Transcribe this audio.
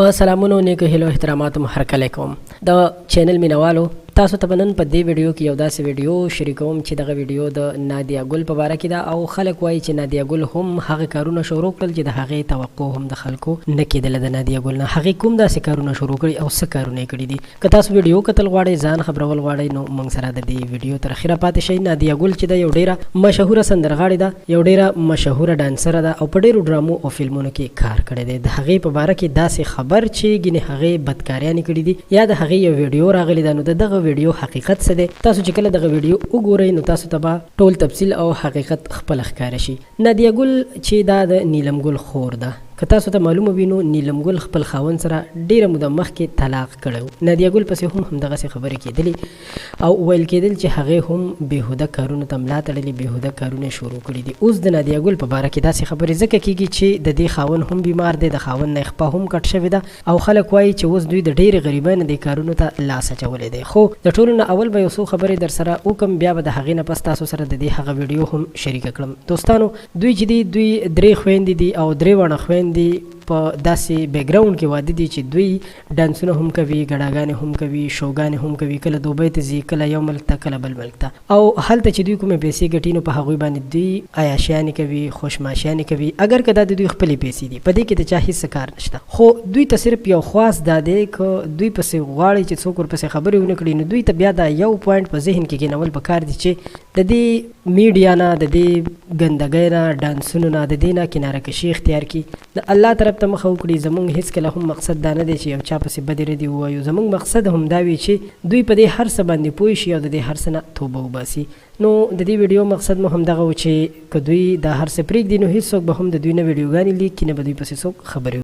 په سلامونو نیکو هیلو احتراماتو هرکلی کوم د چینل مینوالو تاسو ته نن په دې ویډیو کې یو داسې ویډیو شریکوم چې دغه ویډیو د نادیه ګل په باره کې ده او خلک وایي چې نادیه ګل هم هغه کارونه شروع کړل چې د هغې توقع هم د خلکو نه کېدله د نادیه ګل نه. هغې کوم داسې کارونه شروع کړي او څه کارونه یې کړي دي. که تاسو ویډیو کتل غواړئ ځان خبرول غواړئ نو موږ سره د دې ویډیو تر اخره پاتې شئ. نادیه ګل چې ده یو ډېره مشهوره سندرغاړې ده، یو ډېره مشهوره ډانسره ده او په ډېرو ډرامو او فلمونو کې کار کړی دی. د هغې په باره کې داسې خبر چې ګینې هغې بدکاریانې کړي دي یا د هغې یو ویډیو راغلی ده، نو د دغه ویډیو حقیقت څه دی تاسو چې کله دغه ویډیو وګورئ نو تاسو ته به ټول تفصیل او حقیقت خپله ښکاره شي. نادیه ګل چې دا د نیلم ګل خور ده، که تاسو ته معلومه وي نو نیلم ګل خپل خاوند سره ډیره موده مخکې طلاق کړی و. نادیه ګل پسې هم همدغسې خبرې کېدلې او ویل کېدل چې هغې هم بېهوده کارونو ته ملا تړلې، بېهوده کارونه شروع کړي دي. اوس د نادیه ګل په باره کې داسې خبرې ځکه کېږي چې د دې خاوند هم بیمار دی، د خاوند نه خپه هم کټ شوې ده او خلک وایي چې اوس دوی د ډېرې غریبۍ نه دې کارونو ته لاس اچولی دی. خو د ټولو نه اول به یو څو خبرې در سره وکړم، بیا به د هغې نه پس تاسو سره د دې هغه ویډیو هم شریکه کړم. دوستانو دوی چې دي دوی 3 خویندې دي او 3 واړه خویندې په داسې بیکګراوند کې واده دي چې دوی ډانسونه هم کوي، ګډاګانې هم کوي، شوګانې هم کوي، کله دوبۍ ته ځي، کله یو ملک ته، کله بل ملک ته، او هلته چې دوی کومې پیسې ګټي نو په هغوی باندې دوی عیاشیانې کوي، خوشماشیانې کوي. اگر که دا د دوی خپلې پیسې دي په دې کې د چا هېڅ کار نشته، خو دوی ته صرف یو خواص دا دی که دوی پسې غواړي چې څوک ورپسې خبرې ونه کړي نو دوی ته بیا دا یو پوینټ په ذهن کې کېنول پکار دي چې د دې میډیا نه، د دې ګندګۍ نه، ډانسونو نه، د دې نه کناره کشي اختیار کړي، د الله طرف ته مخه وکړي. زمونږ هېڅکله هم مقصد دا نه دی چې یو چا پسې بدې ردې ووایو، زمونږ مقصد هم دا وي چې دوی په دې هر څه باندې پوه شي او د دې هر څه نه توبه وباسي. نو د دې ویډیو مقصد مو هم دغه و چې که دوی دا هر څه پرېږدي نو هېڅوک به هم د دوی نه ویډیوګانې لیک کړي، نه به دوی پسې څوک خبرې